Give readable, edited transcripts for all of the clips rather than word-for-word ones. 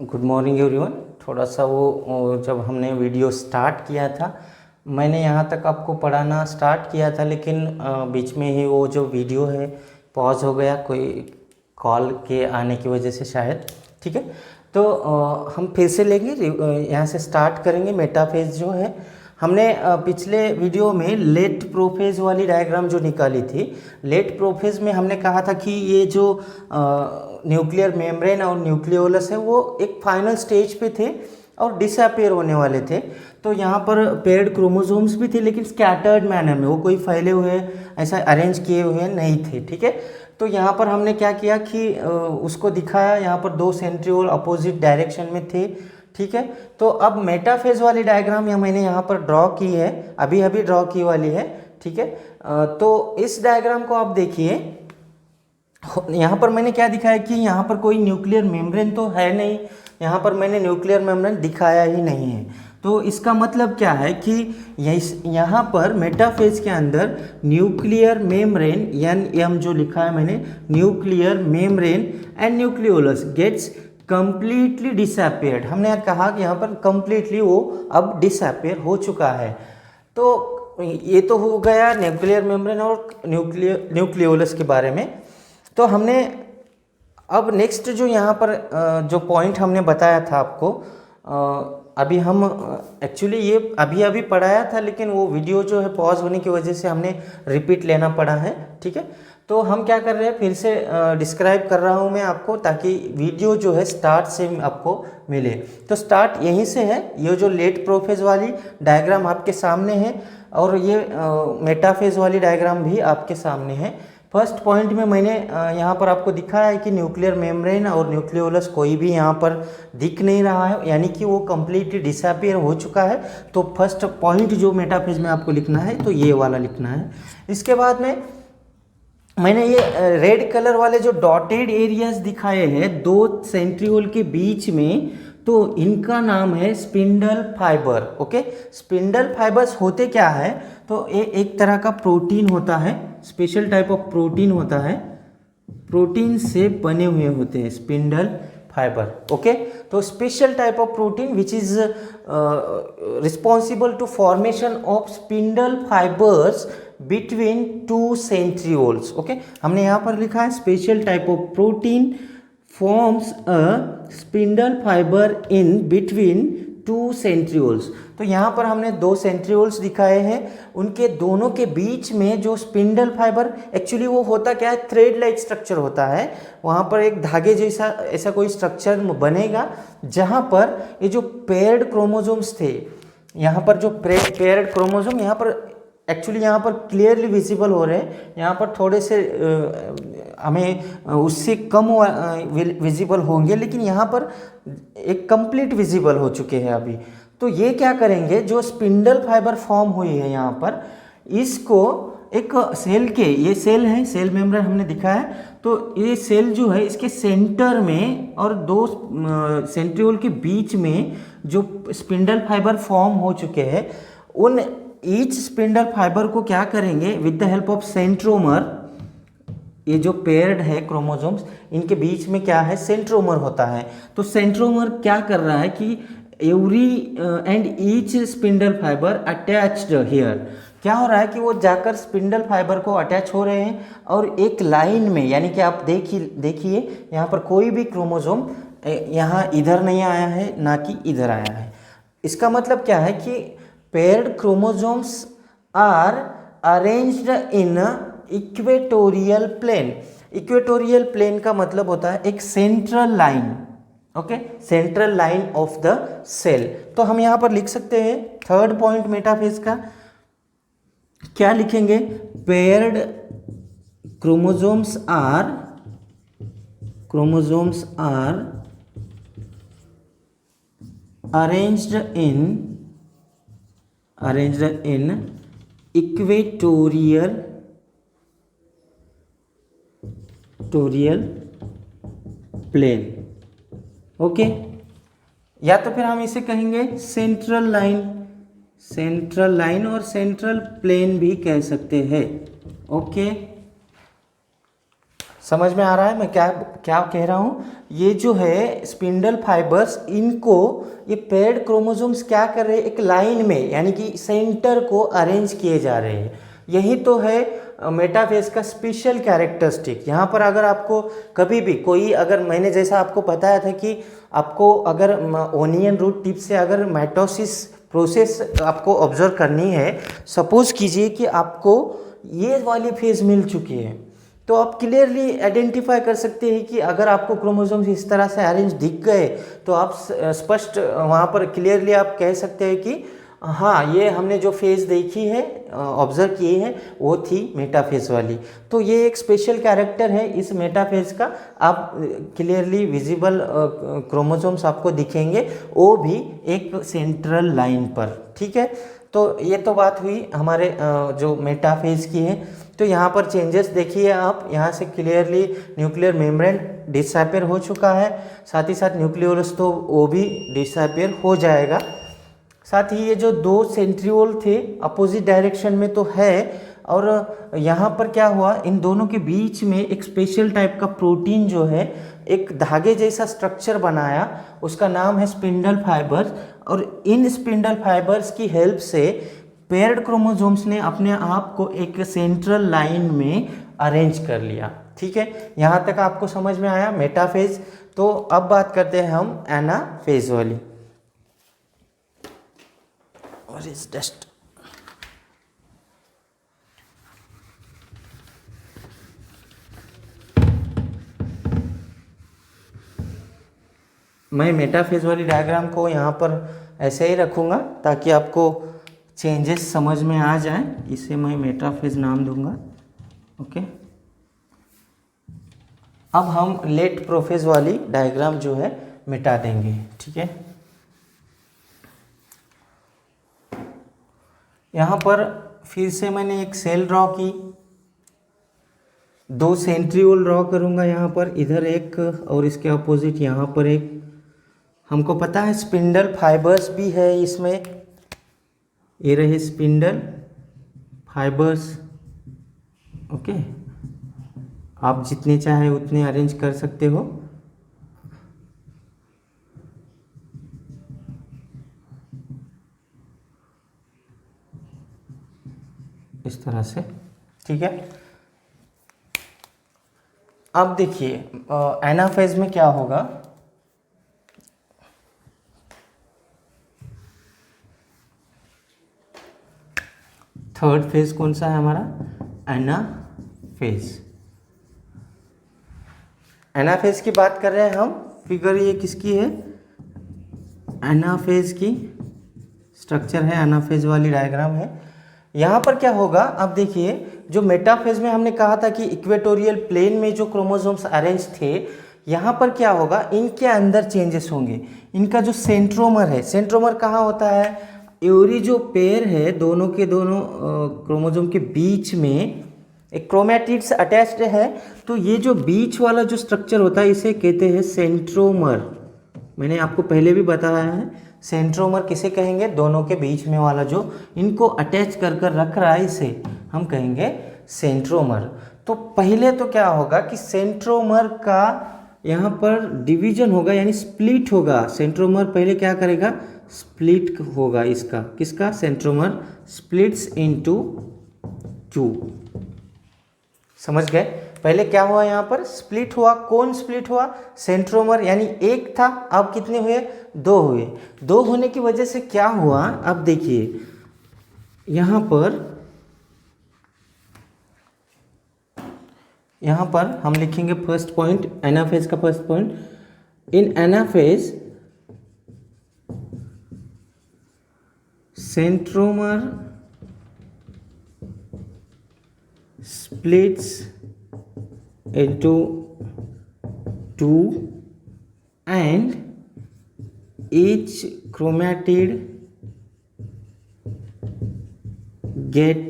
Good morning everyone. थोड़ा सा वो जब हमने वीडियो स्टार्ट किया था, मैंने यहाँ तक आपको पढ़ाना स्टार्ट किया था, लेकिन बीच में ही वो जो वीडियो है पॉज हो गया, कोई कॉल के आने की वजह से शायद। ठीक है, तो हम फिर से लेंगे, यहाँ से स्टार्ट करेंगे। मेटाफेज जो है, हमने पिछले वीडियो में लेट प्रोफेज वाली डायग्राम जो निकाली थी, लेट प्रोफेज में हमने कहा था कि ये जो न्यूक्लियर मेम्ब्रेन और न्यूक्लियोलस है वो एक फाइनल स्टेज पे थे और डिसअपियर होने वाले थे। तो यहाँ पर पेयर्ड क्रोमोसोम्स भी थे, लेकिन स्कैटर्ड मैनर में, वो कोई फैले हुए ऐसा अरेंज किए हुए नहीं थे। ठीक है, तो यहाँ पर हमने क्या किया कि उसको दिखाया। यहाँ पर दो सेंट्रियोल अपोजिट डायरेक्शन में थे। ठीक है, तो अब मेटाफेज वाली डायग्राम मैंने यहाँ पर ड्रॉ की है, अभी अभी ड्रॉ की वाली है। ठीक है, तो इस डायग्राम को आप देखिए। यहाँ पर मैंने क्या दिखाया कि यहाँ पर कोई न्यूक्लियर मेम्ब्रेन तो है नहीं, यहाँ पर मैंने न्यूक्लियर मेम्ब्रेन दिखाया ही नहीं है। तो इसका मतलब क्या है कि यहाँ पर मेटाफेज के अंदर न्यूक्लियर मेम्ब्रेन एम जो लिखा है मैंने, nuclear membrane and nucleolus gets completely disappeared. हमने कहा कि यहाँ पर कंप्लीटली वो अब डिसअपियर हो चुका है। तो ये तो हो गया न्यूक्लियर मेम्ब्रेन और न्यूक्लियोलस के बारे में। तो हमने अब नेक्स्ट जो यहाँ पर जो पॉइंट हमने बताया था आपको, अभी हम एक्चुअली ये अभी अभी पढ़ाया था, लेकिन वो वीडियो जो है पॉज होने की वजह से हमने रिपीट लेना पड़ा है। ठीक है, तो हम क्या कर रहे हैं, फिर से डिस्क्राइब कर रहा हूँ मैं आपको, ताकि वीडियो जो है स्टार्ट से आपको मिले। तो स्टार्ट यहीं से है। ये जो लेट प्रोफेज वाली डायग्राम आपके सामने है और ये मेटाफेज वाली डायग्राम भी आपके सामने है। फर्स्ट पॉइंट में मैंने यहाँ पर आपको दिखाया है कि न्यूक्लियर मेम्ब्रेन और न्यूक्लियोलस कोई भी यहाँ पर दिख नहीं रहा है, यानी कि वो कम्प्लीटली डिसअपियर हो चुका है। तो फर्स्ट पॉइंट जो मेटाफेज में आपको लिखना है, तो ये वाला लिखना है। इसके बाद में मैंने ये रेड कलर वाले जो डॉटेड एरियाज दिखाए हैं दो सेंट्रियोल के बीच में, तो इनका नाम है spindle fibre. Okay, spindle fibres होते क्या है, तो ये एक तरह का प्रोटीन होता है, स्पेशल टाइप ऑफ प्रोटीन होता है, प्रोटीन से बने हुए होते हैं स्पिंडल फाइबर। ओके, तो special type of protein which is responsible to formation of spindle fibres between two centrioles. Okay, हमने यहाँ पर लिखा है special type of protein forms a spindle fibre in between two centrioles. तो यहाँ पर हमने दो सेंट्रियोल्स दिखाए हैं, उनके दोनों के बीच में जो स्पिंडल फाइबर, एक्चुअली वो होता क्या है, थ्रेड लाइक स्ट्रक्चर होता है। वहाँ पर एक धागे जैसा ऐसा कोई स्ट्रक्चर बनेगा, जहाँ पर ये जो पेयर्ड क्रोमोसोम्स थे, यहाँ पर जो पेयर्ड क्रोमोसोम यहाँ पर एक्चुअली यहाँ पर क्लियरली विजिबल हो रहे हैं, यहाँ पर थोड़े से हमें उससे कम विजिबल होंगे, लेकिन यहाँ पर एक कंप्लीट विजिबल हो चुके हैं अभी। तो ये क्या करेंगे, जो स्पिंडल फाइबर फॉर्म हुई है यहाँ पर, इसको एक सेल के, ये सेल है, सेल मेम्ब्रेन हमने दिखा है। तो ये सेल जो है, इसके सेंटर में और दो सेंट्रियोल के बीच में जो स्पिंडल फाइबर फॉर्म हो चुके हैं, उन ईच स्पिंडल फाइबर को क्या करेंगे, with the help of centromere, ये जो पेयर्ड है क्रोमोसोम्स, इनके बीच में क्या है, सेंट्रोमर होता है। तो सेंट्रोमर क्या कर रहा है कि every and each spindle fibre attached here, क्या हो रहा है कि वो जाकर स्पिंडल फाइबर को अटैच हो रहे हैं और एक लाइन में, यानी कि आप देखिए यहाँ पर कोई भी क्रोमोसोम यहाँ इधर नहीं आया है, ना कि इधर आया है। इसका मतलब क्या है कि paired chromosomes are arranged in equatorial plane. Equatorial plane का मतलब होता है एक central line. Okay, central line of the cell. तो हम यहाँ पर लिख सकते हैं थर्ड पॉइंट मेटाफेज का, क्या लिखेंगे, paired chromosomes are arranged in equatorial plane. Okay, या तो फिर हम इसे कहेंगे सेंट्रल लाइन और सेंट्रल प्लेन भी कह सकते हैं। ओके, समझ में आ रहा है मैं क्या क्या कह रहा हूँ? ये जो है स्पिंडल फाइबर्स, इनको ये पेयर्ड क्रोमोसोम्स क्या कर रहे हैं, एक लाइन में यानी कि सेंटर को अरेंज किए जा रहे हैं। यही तो है मेटाफेज का स्पेशल कैरेक्टरिस्टिक। यहाँ पर अगर आपको कभी भी कोई, अगर मैंने जैसा आपको बताया था कि आपको अगर ओनियन रूट टिप से अगर माइटोसिस प्रोसेस आपको ऑब्जर्व करनी है, सपोज कीजिए कि आपको ये वाली फेज मिल चुकी है, तो आप क्लियरली आइडेंटिफाई कर सकते हैं कि अगर आपको क्रोमोसोम्स इस तरह से अरेंज दिख गए तो आप स्पष्ट वहाँ पर क्लियरली आप कह सकते हैं कि हाँ, ये हमने जो फेज़ देखी है, ऑब्जर्व किए हैं, वो थी मेटाफेज वाली। तो ये एक स्पेशल कैरेक्टर है इस मेटाफेज का। आप क्लियरली विजिबल क्रोमोसोम्स आपको दिखेंगे, वो भी एक सेंट्रल लाइन पर। ठीक है, तो ये तो बात हुई हमारे जो मेटाफेज की है। तो यहाँ पर चेंजेस देखिए आप, यहाँ से क्लियरली न्यूक्लियर मेम्ब्रेन डिसअपियर हो चुका है, साथ ही साथ न्यूक्लियोलस तो वो भी डिसअपियर हो जाएगा। साथ ही ये जो दो सेंट्रियोल थे अपोजिट डायरेक्शन में तो है, और यहाँ पर क्या हुआ, इन दोनों के बीच में एक स्पेशल टाइप का प्रोटीन जो है एक धागे जैसा स्ट्रक्चर बनाया, उसका नाम है स्पिंडल फाइबर्स। और इन स्पिंडल फाइबर्स की हेल्प से पेयर्ड क्रोमोसोम्स ने अपने आप को एक सेंट्रल लाइन में अरेंज कर लिया। ठीक है, यहाँ तक आपको समझ में आया मेटाफेज। तो अब बात करते हैं हम एनाफेज वाली। और इस डस्ट मैं मेटाफेज वाली डायग्राम को यहाँ पर ऐसे ही रखूँगा ताकि आपको चेंजेस समझ में आ जाए। इसे मैं मेटाफेज नाम दूंगा। ओके, अब हम लेट प्रोफेज वाली डायग्राम जो है मिटा देंगे। ठीक है, यहाँ पर फिर से मैंने एक सेल ड्रॉ की, दो सेंट्रियोल ड्रॉ करूँगा यहाँ पर, इधर एक और इसके अपोजिट यहाँ पर एक। हमको पता है स्पिंडल फाइबर्स भी है इसमें, ये रहे स्पिंडल फाइबर्स। ओके, आप जितने चाहे उतने अरेंज कर सकते हो। इस तरह से। ठीक है, अब देखिए एनाफेज में क्या होगा। थर्ड फेज कौन सा है हमारा, एनाफेज। एनाफेज की बात कर रहे हैं हम। फिगर ये किसकी है, एनाफेज की स्ट्रक्चर है, एनाफेज वाली डायग्राम है। यहाँ पर क्या होगा, अब देखिए जो मेटाफेज में हमने कहा था कि इक्वेटोरियल प्लेन में जो क्रोमोसोम्स अरेंज थे, यहाँ पर क्या होगा, इनके अंदर चेंजेस होंगे। इनका जो सेंट्रोमर है, सेंट्रोमर कहाँ होता है, एवरी जो पेयर है दोनों के दोनों क्रोमोसोम के बीच में एक क्रोमैटिड्स अटैच्ड है। तो ये जो बीच वाला जो स्ट्रक्चर होता है इसे कहते हैं सेंट्रोमर। मैंने आपको पहले भी बताया है, सेंट्रोमर किसे कहेंगे, दोनों के बीच में वाला जो इनको अटैच कर कर रख रहा है इसे हम कहेंगे सेंट्रोमर। तो पहले तो क्या होगा कि सेंट्रोमर का यहाँ पर डिवीजन होगा, यानी स्प्लिट होगा। सेंट्रोमर पहले क्या करेगा, स्प्लिट होगा इसका, किसका, सेंट्रोमर स्प्लिट्स इनटू 2। समझ गए, पहले क्या हुआ, यहाँ पर स्प्लिट हुआ। कौन स्प्लिट हुआ, सेंट्रोमर, यानी एक था, अब कितने हुए, 2 हुए। 2 होने की वजह से क्या हुआ, अब देखिए यहाँ पर हम लिखेंगे फर्स्ट पॉइंट, एनाफेज का first point. In anaphase centromere splits into 2 and each chromatid get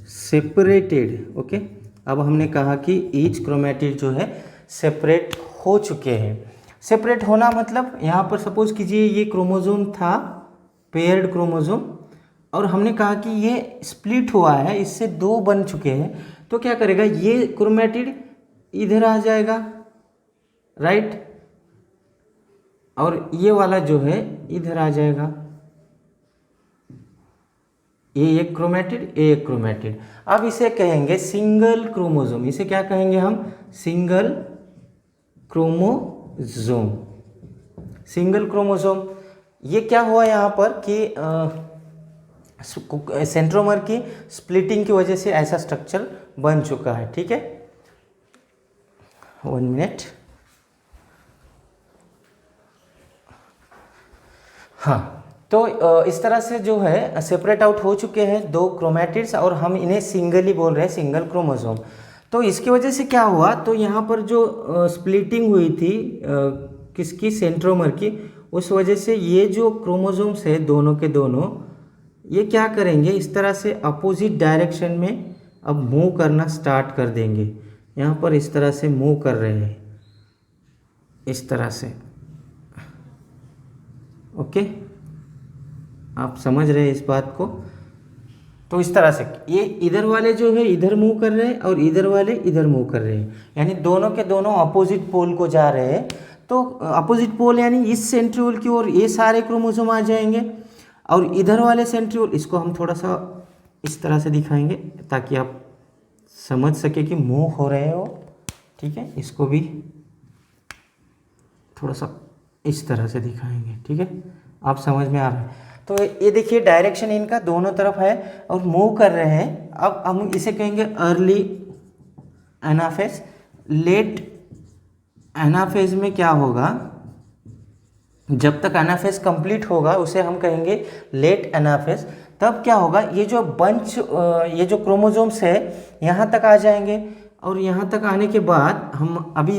separated। Okay, अब हमने कहा कि ईच क्रोमैटिड जो है सेपरेट हो चुके हैं। सेपरेट होना मतलब यहाँ पर सपोज कीजिए ये क्रोमोसोम था, पेयर्ड क्रोमोसोम, और हमने कहा कि ये स्प्लिट हुआ है, इससे दो बन चुके हैं, तो क्या करेगा, ये क्रोमेटिड इधर आ जाएगा, राइट, और ये वाला जो है इधर आ जाएगा। ये एक क्रोमेटिड, ये एक क्रोमेटिड। अब इसे कहेंगे सिंगल क्रोमोसोम। इसे क्या कहेंगे हम, सिंगल क्रोमोसोम। Single chromosome. ये क्या हुआ यहाँ पर कि सेंट्रोमर की स्प्लिटिंग की वजह से ऐसा स्ट्रक्चर बन चुका है। ठीक है, 1 मिनट। हाँ, तो इस तरह से जो है सेपरेट आउट हो चुके हैं दो क्रोमेटिड्स, और हम इन्हें सिंगल ही बोल रहे हैं, सिंगल क्रोमोसोम। तो इसकी वजह से क्या हुआ, तो यहाँ पर जो स्प्लिटिंग हुई थी किसकी, सेंट्रोमर की, उस वजह से ये जो क्रोमोसोम्स है दोनों के दोनों, ये क्या करेंगे, इस तरह से अपोजिट डायरेक्शन में अब मूव करना स्टार्ट कर देंगे। यहाँ पर इस तरह से मूव कर रहे हैं, इस तरह से। ओके, आप समझ रहे हैं इस बात को। तो इस तरह से ये इधर वाले जो है इधर मूव कर रहे हैं और इधर वाले इधर मूव कर रहे हैं, यानी दोनों के दोनों अपोजिट पोल को जा रहे हैं। तो अपोजिट पोल यानी इस सेंट्रियोल की ओर ये सारे क्रोमोसोम आ जाएंगे, और इधर वाले सेंट्रियोल, इसको हम थोड़ा सा इस तरह से दिखाएंगे ताकि आप समझ सके कि मूव हो रहे हो। ठीक है, इसको भी थोड़ा सा इस तरह से दिखाएंगे। ठीक है, आप समझ में आ रहा है। तो ये देखिए डायरेक्शन इनका दोनों तरफ है और मूव कर रहे हैं। अब हम इसे कहेंगे अर्ली एनाफेज। लेट एनाफेज में क्या होगा, जब तक एनाफेज कंप्लीट होगा उसे हम कहेंगे लेट एनाफेज। तब क्या होगा, ये जो बंच, ये जो क्रोमोसोम्स है यहाँ तक आ जाएंगे, और यहाँ तक आने के बाद हम अभी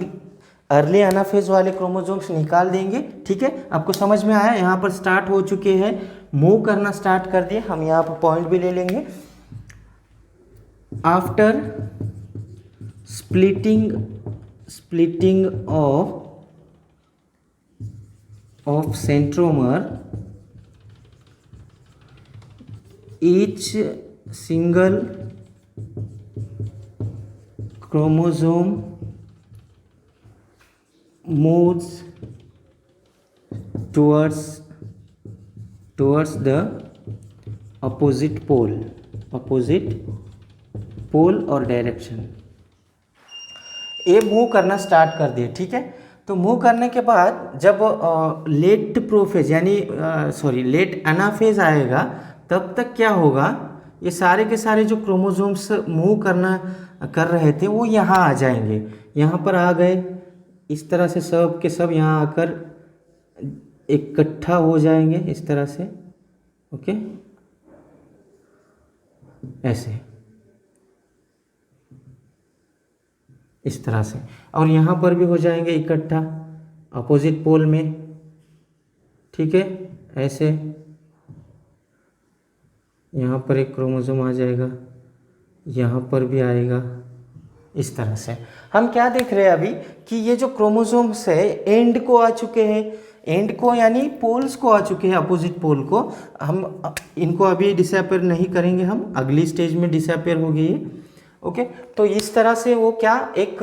अर्ली एनाफेज वाले क्रोमोसोम्स निकाल देंगे। ठीक है, आपको समझ में आया। यहाँ पर स्टार्ट हो चुके हैं, मूव करना स्टार्ट कर दिए। हम यहाँ पर पॉइंट भी ले लेंगे। After splitting of centromer, each single chromosome moves towards the opposite pole और डायरेक्शन। ये मूव करना स्टार्ट कर दिए। ठीक है, तो मूव करने के बाद जब लेट प्रोफेज यानी लेट एनाफेज आएगा, तब तक क्या होगा, ये सारे के सारे जो क्रोमोसोम्स मूव कर रहे थे वो यहाँ आ जाएंगे। यहाँ पर आ गए, इस तरह से सब के सब यहाँ आकर इकट्ठा हो जाएंगे इस तरह से। ओके, ऐसे इस तरह से, और यहाँ पर भी हो जाएंगे इकट्ठा अपोजिट पोल में। ठीक है, ऐसे यहाँ पर एक क्रोमोसोम आ जाएगा, यहाँ पर भी आएगा, इस तरह से। हम क्या देख रहे हैं अभी कि ये जो क्रोमोसोम्स है एंड को आ चुके हैं, एंड को यानी पोल्स को आ चुके हैं, अपोजिट पोल को। हम इनको अभी डिसअपेयर नहीं करेंगे, हम अगली स्टेज में डिसअपेयर हो गई है। ओके, तो इस तरह से वो क्या एक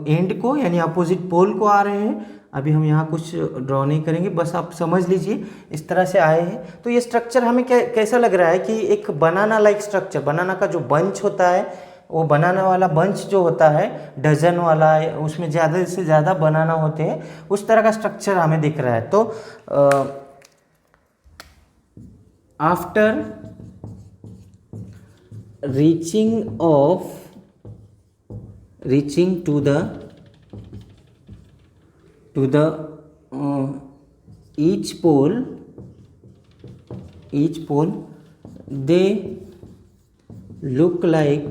एंड को यानी अपोजिट पोल को आ रहे हैं। अभी हम यहाँ कुछ ड्रॉ नहीं करेंगे, बस आप समझ लीजिए इस तरह से आए हैं। तो ये स्ट्रक्चर हमें कैसा लग रहा है कि एक बनाना लाइक स्ट्रक्चर, बनाना का जो बंच होता है, वो बनाना वाला बंच जो होता है डजन वाला, उसमें ज़्यादा से ज़्यादा बनाना होते हैं, उस तरह का स्ट्रक्चर हमें दिख रहा है। तो after reaching to the each pole, they look like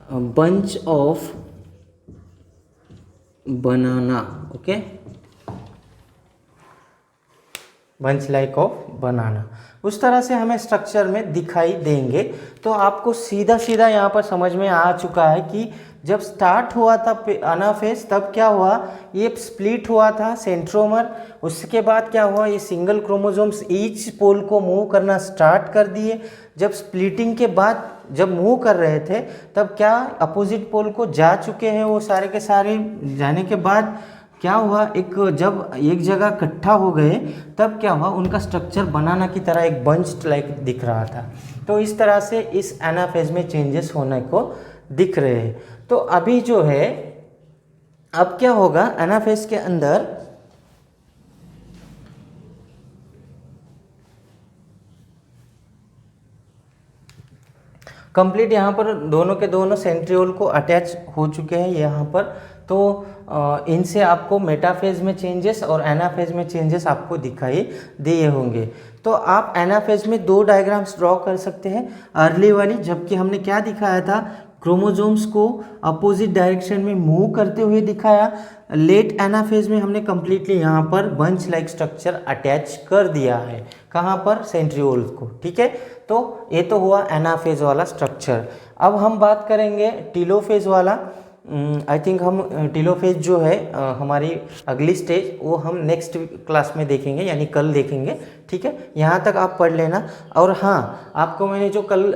a bunch of banana. Okay, bunch like of बनाना, उस तरह से हमें स्ट्रक्चर में दिखाई देंगे। तो आपको सीधा सीधा यहाँ पर समझ में आ चुका है कि जब स्टार्ट हुआ था एनाफेज तब क्या हुआ, ये स्प्लिट हुआ था सेंट्रोमर, उसके बाद क्या हुआ, ये सिंगल क्रोमोसोम्स ईच पोल को मूव करना स्टार्ट कर दिए। जब स्प्लिटिंग के बाद जब मूव कर रहे थे तब क्या अपोजिट पोल को जा चुके हैं, वो सारे के सारे जाने के बाद क्या हुआ, जब एक जगह इकट्ठा हो गए तब क्या हुआ, उनका स्ट्रक्चर बनाना की तरह एक बंच लाइक दिख रहा था। तो इस तरह से इस एनाफेज में चेंजेस होने को दिख रहे हैं। तो अभी जो है अब क्या होगा एनाफेज के अंदर, कंप्लीट यहाँ पर दोनों के दोनों सेंट्रियोल को अटैच हो चुके हैं यहाँ पर। तो इनसे आपको मेटाफेज में चेंजेस और एनाफेज में चेंजेस आपको दिखाई दिए होंगे। तो आप एनाफेज में दो डायग्राम्स ड्रॉ कर सकते हैं, अर्ली वाली जबकि हमने क्या दिखाया था, क्रोमोसोम्स को अपोजिट डायरेक्शन में मूव करते हुए दिखाया। लेट एनाफेज में हमने कम्प्लीटली यहाँ पर बंच लाइक स्ट्रक्चर अटैच कर दिया है, कहाँ पर, सेंट्रियोल्स को। ठीक है, तो ये तो हुआ एनाफेज वाला स्ट्रक्चर। अब हम बात करेंगे टीलोफेज वाला। आई थिंक हम टीलोफेज जो है हमारी अगली स्टेज वो हम नेक्स्ट क्लास में देखेंगे, यानी कल देखेंगे। ठीक है, यहाँ तक आप पढ़ लेना। और हाँ, आपको मैंने जो कल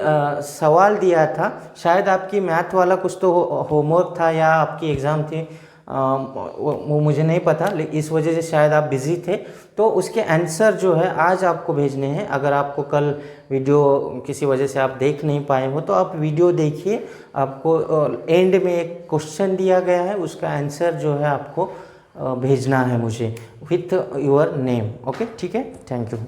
सवाल दिया था, शायद आपकी मैथ वाला कुछ तो होमवर्क था या आपकी एग्ज़ाम थी, वो मुझे नहीं पता, लेकिन इस वजह से शायद आप बिज़ी थे। तो उसके आंसर जो है आज आपको भेजने हैं। अगर आपको कल वीडियो किसी वजह से आप देख नहीं पाए हो तो आप वीडियो देखिए, आपको एंड में एक क्वेश्चन दिया गया है, उसका आंसर जो है आपको भेजना है मुझे विथ योर नेम। ओके, ठीक है, थैंक यू।